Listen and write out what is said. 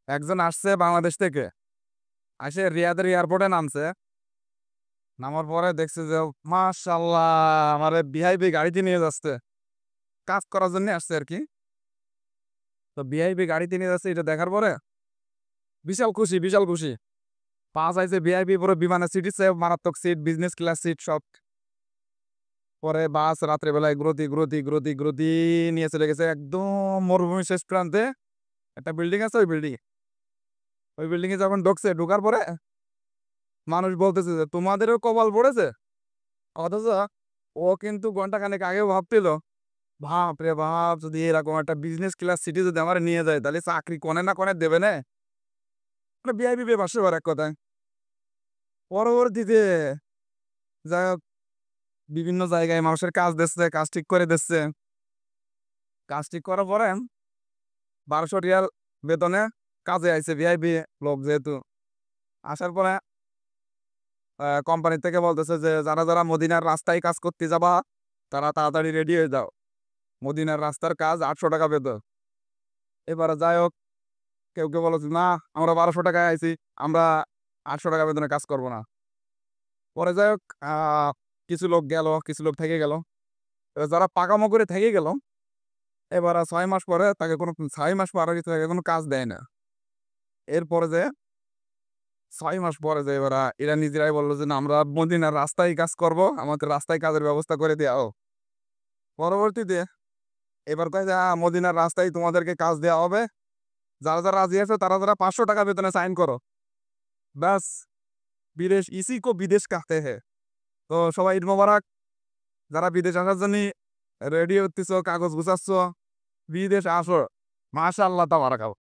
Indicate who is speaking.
Speaker 1: একজন আসছে বাংলাদেশ থেকে, আসে রিয়াদের এয়ারপোর্টে নামছে। নামার পরে দেখছে যে মাশাআল্লাহ আমারে ভিআইপি গাড়িতে নিয়ে যাচ্ছে, কাজ করার জন্য আসছে আর কি। তো ভিআইপি গাড়িতে নিয়ে যাচ্ছে, এটা দেখার পরে বিশাল খুশি, বিশাল খুশি। পাঁচ আইছে ভিআইপি, পুরো বিমানের সিট ইচ্ছে মারাত্মক সিট, বিজনেস ক্লাস সিট সব। পরে বাস রাত্রেবেলায় গ্রতি গ্রতি গ্রতি গ্রতি নিয়ে চলে গেছে একদম মরুভূমির শেষ প্রান্তে। একটা বিল্ডিং আছে, ওই বিল্ডিং এ যখন ঢুকছে, ঢুকার পরে মানুষ বলতেছে যে তোমাদেরও কপাল পড়েছে। অথচ ও কিন্তু ঘন্টাখানেক আগেও ভাবছিল, বাপ রে বাপ, যদি এরকম একটা বিজনেস ক্লাস সিটি যদি আমার নিয়ে যায় তাহলে চাকরি কোনে না কোনে দেবে না, ভিআইপি পেয়ে পাশে এক কথায়। পরবর্তীতে যাই হোক, বিভিন্ন জায়গায় মানুষের কাজ দিচ্ছে, কাজ ঠিক করে দিচ্ছে। কাজ ঠিক করার পরে 1200 রিয়াল বেতনে কাজে আইছে ভিআইপি লোক যেহেতু। আসার পরে কোম্পানি থেকে বলতেছে যে যারা যারা মদিনার রাস্তায় কাজ করতে যাবা তারা তাড়াতাড়ি রেডি হয়ে যাও, মদিনার রাস্তার কাজ 800 টাকা বেতন। এবারে যাই হোক, কেউ কেউ বলছে না আমরা 1200 টাকায় আইছি, আমরা 800 টাকা বেতনে কাজ করব না। পরে যাই হোক, কিছু লোক গেল, কিছু লোক থেকে গেল। এবার যারা পাকামো করে থেকে গেল, এবার 6 মাস পরে তাকে কোনো, 6 মাস পরে তাকে কোনো কাজ দেয় না। এরপরে যে 6 মাস পরে যে এবার এরা নিজেরাই বললো যে না আমরা মদিনার রাস্তায় কাজ করব, আমাদের রাস্তায় কাজের ব্যবস্থা করে দাও। পরবর্তীতে এবার কয় যে মদিনার রাস্তায় তোমাদেরকে কাজ দেওয়া হবে, যারা যারা রাজি আছে তারা তারা 500 টাকা বেতনে সাইন করো, ব্যাস। বিদেশ ইসি কো বিদেশ কাহতে হ্যায়। তো সবাই ঈদ মোবারক। যারা বিদেশ আসার জন্য রেডি হতেছ, কাগজ গুছাচ্ছ, বিদেশ আসো, মাশাআল্লাহ তাবারাকাল্লাহ।